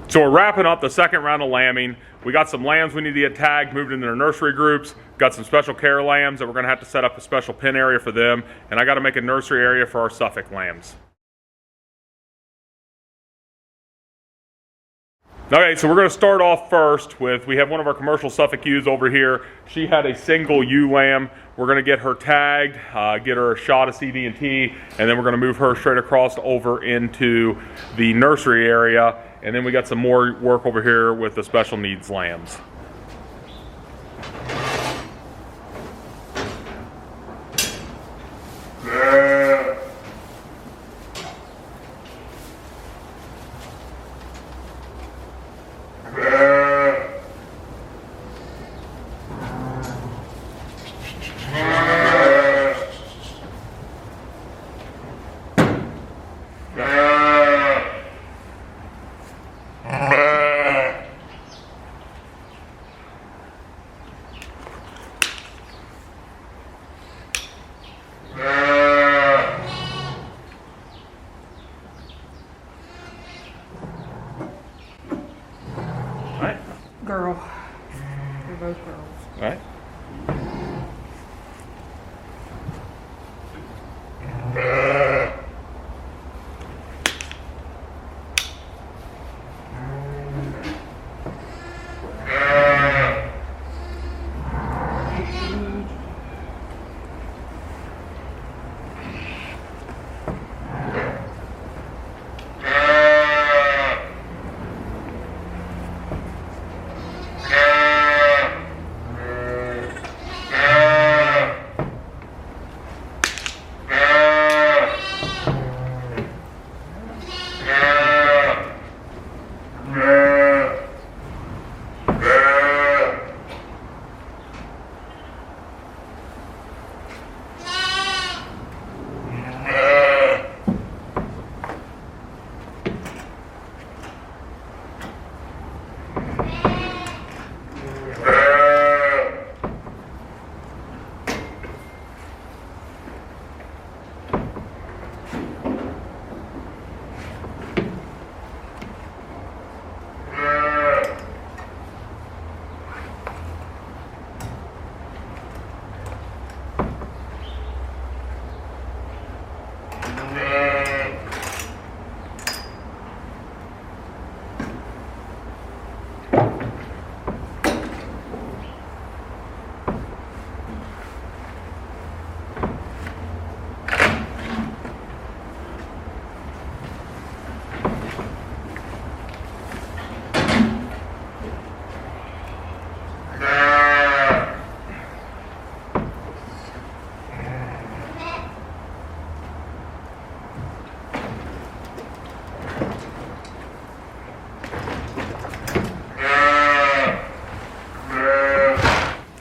So we're wrapping up the second round of lambing. We got some lambs we need to get tagged, moved into their nursery groups. Got some special care lambs that we're gonna have to set up a special pen area for them. And I gotta make a nursery area for our Suffolk lambs. Okay, so we're going to start off first with, we have one of our commercial Suffolk ewes over here. She had a single ewe lamb. We're going to get her tagged, get her a shot of CD&T, and then we're going to move her straight across over into the nursery area. And then we got some more work over here with the special needs lambs. Girl. They're both girls. All right.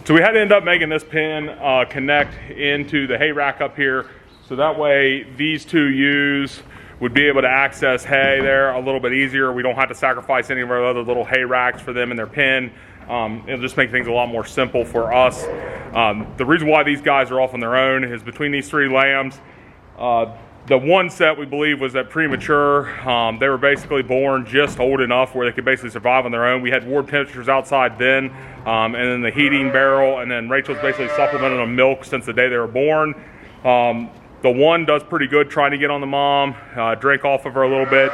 So we had to end up making this pen connect into the hay rack up here, so that way these two ewes would be able to access hay there a little bit easier. We don't have to sacrifice any of our other little hay racks for them in their pen. It'll just make things a lot more simple for us. The reason why these guys are off on their own is between these three lambs, the one set we believe was at Premature. They were basically born just old enough where they could basically survive on their own. We had ward temperatures outside then, and then the heating barrel, and then Rachel's basically supplemented on milk since the day they were born. The one does pretty good trying to get on the mom, drink off of her a little bit,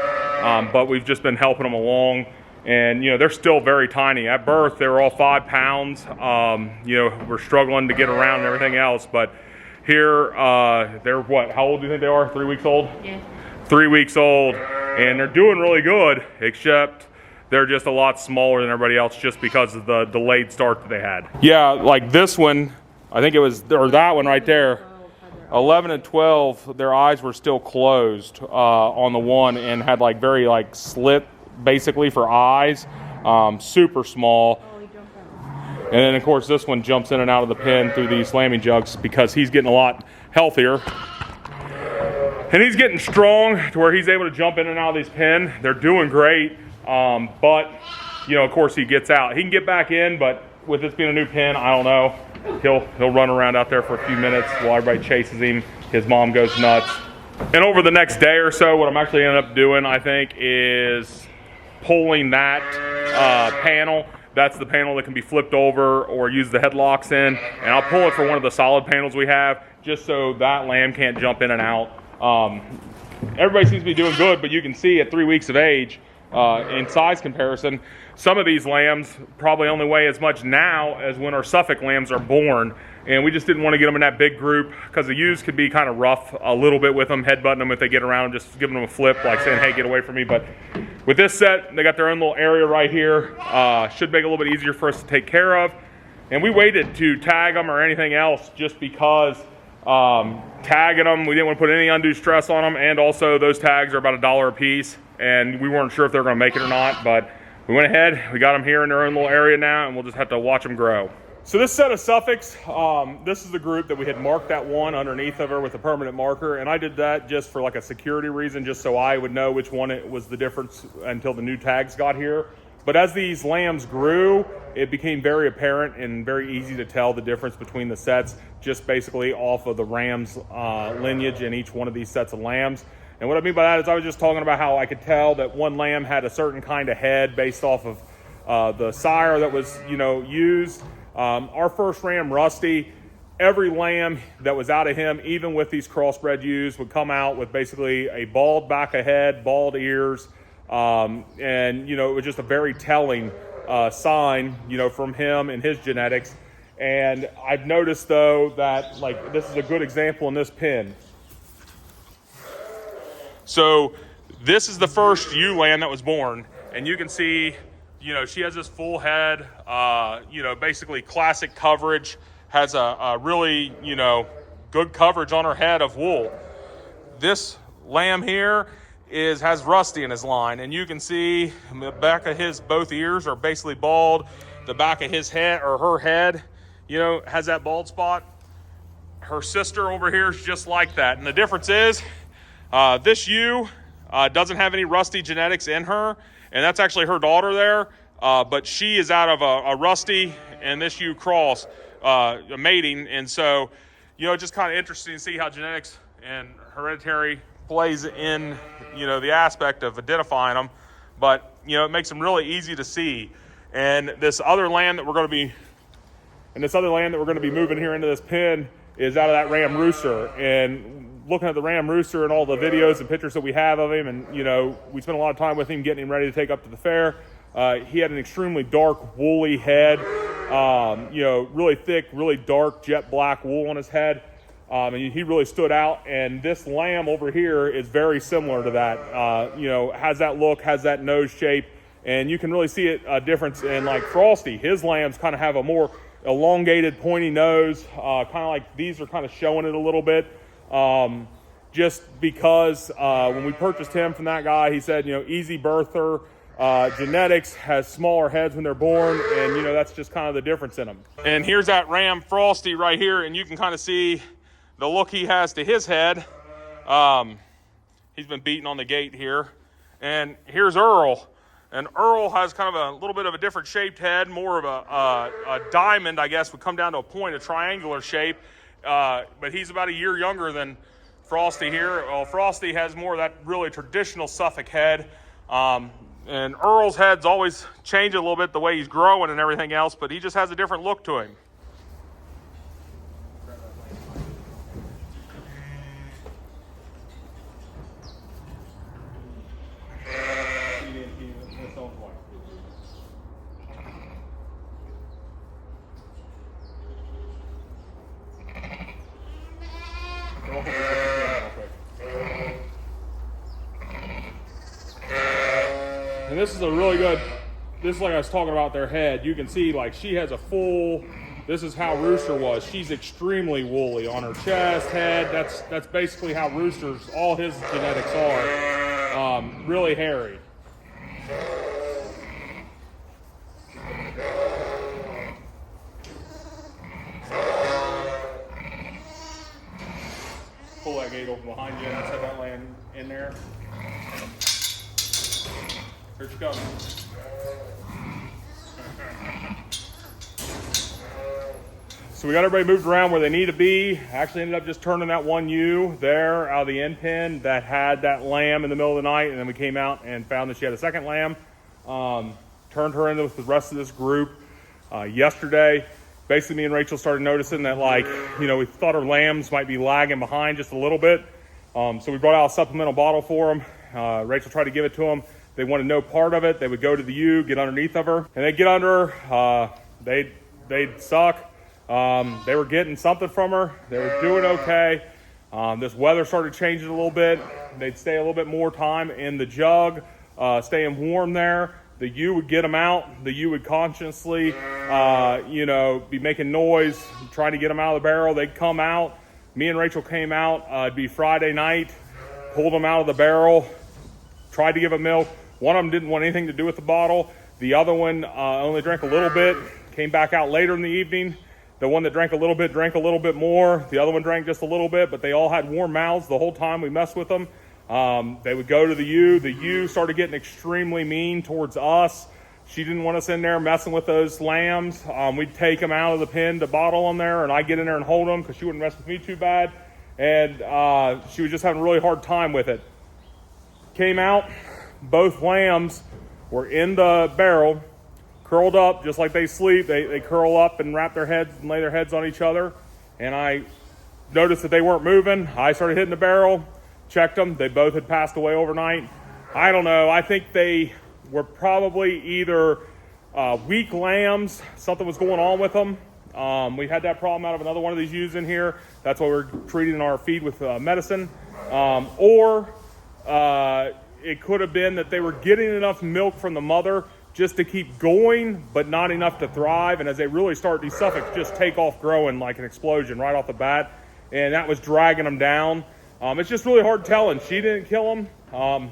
but we've just been helping them along. And, you know, they're still very tiny. At birth, they were all 5 pounds. You know, we're struggling to get around and everything else, but here, they're what, how old do you think they are? 3 weeks old? Yeah. 3 weeks old, and they're doing really good, except they're just a lot smaller than everybody else just because of the delayed start that they had. Yeah, like this one, I think it was, or that one right there, 11 and 12, their eyes were still closed on the one and had like very like slit basically for eyes, super small. And then, of course, this one jumps in and out of the pen through these lambing jugs because he's getting a lot healthier. And he's getting strong to where he's able to jump in and out of these pen. They're doing great, but, you know, of course, he gets out. He can get back in, but with this being a new pen, I don't know. He'll run around out there for a few minutes while everybody chases him. His mom goes nuts. And over the next day or so, what I'm actually ending up doing, I think, is pulling that panel. That's the panel that can be flipped over or use the headlocks in. And I'll pull it for one of the solid panels we have, just so that lamb can't jump in and out. Everybody seems to be doing good, but you can see at 3 weeks of age, in size comparison, some of these lambs probably only weigh as much now as when our Suffolk lambs are born. And we just didn't want to get them in that big group because the ewes could be kind of rough a little bit with them, headbutting them if they get around, just giving them a flip, like saying, hey, get away from me. But with this set, they got their own little area right here. Should make it a little bit easier for us to take care of. And we waited to tag them or anything else just because tagging them, we didn't want to put any undue stress on them. And also those tags are about $1 a piece. And we weren't sure if they were going to make it or not. But we went ahead, we got them here in their own little area now, and we'll just have to watch them grow. So this set of Suffolks, this is the group that we had marked that one underneath of her with a permanent marker, and I did that just for like a security reason, just so I would know which one it was the difference until the new tags got here. But as these lambs grew, it became very apparent and very easy to tell the difference between the sets, just basically off of the ram's lineage in each one of these sets of lambs. And what I mean by that is I was just talking about how I could tell that one lamb had a certain kind of head based off of the sire that was, used. Our first ram, Rusty, every lamb that was out of him, even with these crossbred ewes, would come out with basically a bald back of head, bald ears, and it was just a very telling sign, from him and his genetics. And I've noticed though that this is a good example in this pen. So this is the first ewe lamb that was born, and you can see, she has this full head, basically classic coverage, has a really, good coverage on her head of wool. This lamb here has Rusty in his line, and you can see the back of his both ears are basically bald. The back of his head or her head, has that bald spot. Her sister over here is just like that, and the difference is this ewe doesn't have any Rusty genetics in her, and that's actually her daughter there, but she is out of a Rusty and this ewe cross, mating, and so, just kind of interesting to see how genetics and hereditary plays in, the aspect of identifying them, but, it makes them really easy to see. And this other lamb that we're going to be moving here into this pen is out of that ram rooster. And looking at the ram rooster and all the videos and pictures that we have of him, and we spent a lot of time with him getting him ready to take up to the fair. He had an extremely dark woolly head, really thick, really dark jet black wool on his head, and he really stood out. And this lamb over here is very similar to that, has that look, has that nose shape, and you can really see a difference in Frosty. His lambs kind of have a more elongated pointy nose, kind of like these are kind of showing it a little bit. Just because when we purchased him from that guy, he said, easy birther, genetics, has smaller heads when they're born, and that's just kind of the difference in them. And here's that ram Frosty right here, and you can kind of see the look he has to his head. He's been beaten on the gate here. And here's Earl. And Earl has kind of a little bit of a different shaped head, more of a diamond, I guess, would come down to a point, a triangular shape. But he's about a year younger than Frosty here. Well, Frosty has more of that really traditional Suffolk head. And Earl's head's always changed a little bit the way he's growing and everything else, but he just has a different look to him. And this is a really good, this is like I was talking about their head. You can see she has a full, this is how Rooster was. She's extremely woolly on her chest, head. That's basically how Rooster's, all his genetics are. Really hairy. Pull that gate open behind you and set that lamb in there. Here she comes. So we got everybody moved around where they need to be. Actually ended up just turning that one ewe there out of the end pen that had that lamb in the middle of the night, and then we came out and found that she had a second lamb. turned her into with the rest of this group yesterday. Basically, me and Rachel started noticing that, like, we thought our lambs might be lagging behind just a little bit. So we brought out a supplemental bottle for them. Rachel tried to give it to them. They wanted no part of it. They would go to the ewe, get underneath of her, and they'd get under her. They'd suck. They were getting something from her. They were doing okay. This weather started changing a little bit. They'd stay a little bit more time in the jug, staying warm there. The ewe would get them out. The ewe would consciously, be making noise, trying to get them out of the barrel. They'd come out. Me and Rachel came out. It'd be Friday night, pulled them out of the barrel, tried to give them milk. One of them didn't want anything to do with the bottle. The other one only drank a little bit, came back out later in the evening. The one that drank a little bit more. The other one drank just a little bit, but they all had warm mouths the whole time we messed with them. They would go to the ewe. The ewe started getting extremely mean towards us. She didn't want us in there messing with those lambs. We'd take them out of the pen to bottle them there, and I'd get in there and hold them because she wouldn't mess with me too bad. And she was just having a really hard time with it. Came out, both lambs were in the barrel, curled up just like they sleep. They curl up and wrap their heads and lay their heads on each other. And I noticed that they weren't moving. I started hitting the barrel, checked them. They both had passed away overnight. I don't know. I think they were probably either weak lambs. Something was going on with them. We had that problem out of another one of these ewes in here. That's why we're treating our feed with medicine. Or it could have been that they were getting enough milk from the mother just to keep going, but not enough to thrive. And as they really start, these Suffolks just take off growing like an explosion right off the bat. And that was dragging them down. It's just really hard telling. She didn't kill them.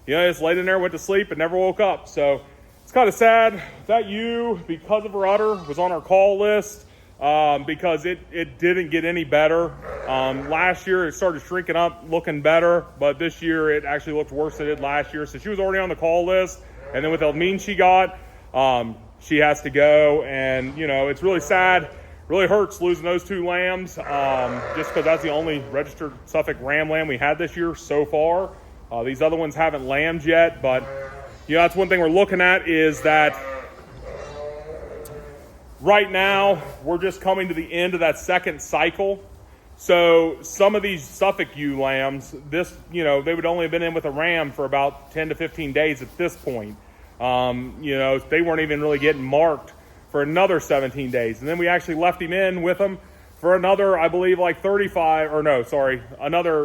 Just laid in there, went to sleep, and never woke up. So it's kind of sad. That ewe, because of her udder, was on our call list because it didn't get any better. Last year, it started shrinking up, looking better. But this year, it actually looked worse than it did last year. So she was already on the call list. And then with how mean she got, she has to go. And, it's really sad. Really hurts losing those two lambs just because that's the only registered Suffolk ram lamb we had this year so far. These other ones haven't lambed yet, but that's one thing we're looking at is that right now we're just coming to the end of that second cycle. So some of these Suffolk ewe lambs, they would only have been in with a ram for about 10 to 15 days at this point. They weren't even really getting marked for another 17 days. And then we actually left him in with them for another, I believe, like another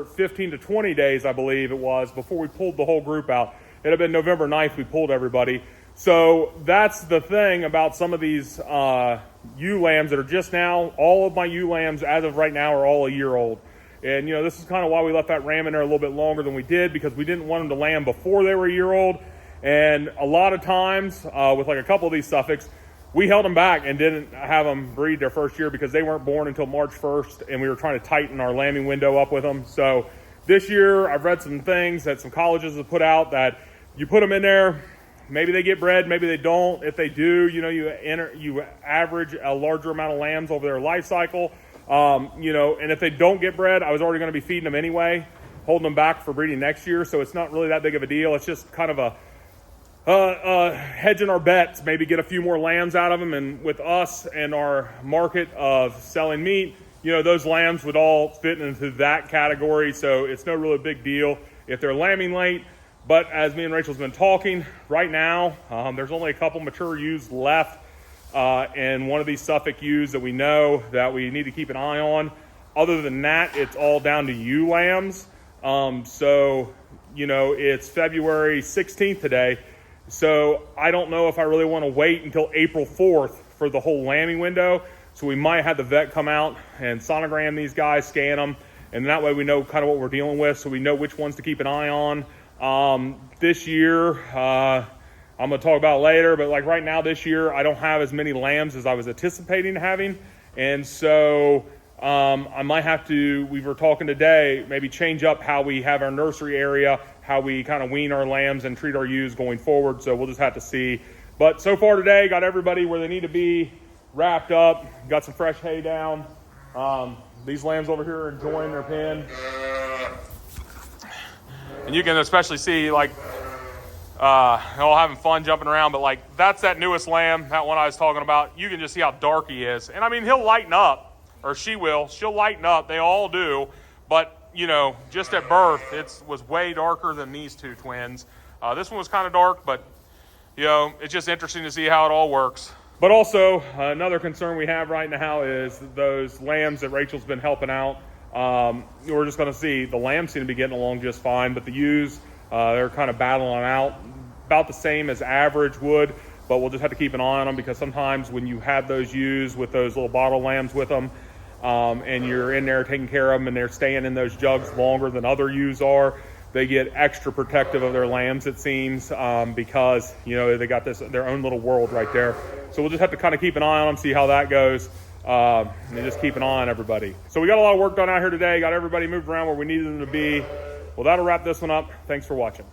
15 to 20 days, I believe it was, before we pulled the whole group out. It had been November 9th we pulled everybody. So that's the thing about some of these ewe lambs that are just now. All of my ewe lambs, as of right now, are all a year old. And, this is kind of why we left that ram in there a little bit longer than we did, because we didn't want them to lamb before they were a year old. And a lot of times, with like a couple of these Suffolks, we held them back and didn't have them breed their first year because they weren't born until March 1st, and we were trying to tighten our lambing window up with them. So this year, I've read some things that some colleges have put out that you put them in there, maybe they get bred, maybe they don't. If they do, you average a larger amount of lambs over their life cycle. And if they don't get bred, I was already going to be feeding them anyway, holding them back for breeding next year. So it's not really that big of a deal. It's just kind of a hedging our bets, maybe get a few more lambs out of them. And with us and our market of selling meat, those lambs would all fit into that category. So it's no really big deal if they're lambing late. But as me and Rachel's been talking, right now, there's only a couple mature ewes left and one of these Suffolk ewes that we know that we need to keep an eye on. Other than that, it's all down to ewe lambs. It's February 16th today. So I don't know if I really want to wait until April 4th for the whole lambing window. So we might have the vet come out and sonogram these guys, scan them, and that way we know kind of what we're dealing with, so we know which ones to keep an eye on. This year, I'm going to talk about later, but like right now this year, I don't have as many lambs as I was anticipating having. And so I might have to, we were talking today, maybe change up how we have our nursery area, how we kind of wean our lambs and treat our ewes going forward. So we'll just have to see. But so far today, got everybody where they need to be wrapped up, got some fresh hay down. These lambs over here are enjoying their pen. And you can especially see, like, all having fun jumping around. But like, that's that newest lamb, that one I was talking about. You can just see how dark he is. And I mean, he'll lighten up, or she will. She'll lighten up. They all do. But, you know, just at birth, it was way darker than these two twins. This one was kind of dark, but, you know, it's just interesting to see how it all works. But also, another concern we have right now is those lambs that Rachel's been helping out. We're just going to see the lambs seem to be getting along just fine, but the ewes, they're kind of battling out about the same as average would, but we'll just have to keep an eye on them, because sometimes when you have those ewes with those little bottle lambs with them, and you're in there taking care of them and they're staying in those jugs longer than other ewes are, they get extra protective of their lambs, it seems, because, you know, they got their own little world right there. So we'll just have to kind of keep an eye on them, see how that goes, and just keep an eye on everybody. So we got a lot of work done out here today, got everybody moved around where we needed them to be. Well, that'll wrap this one up. Thanks for watching.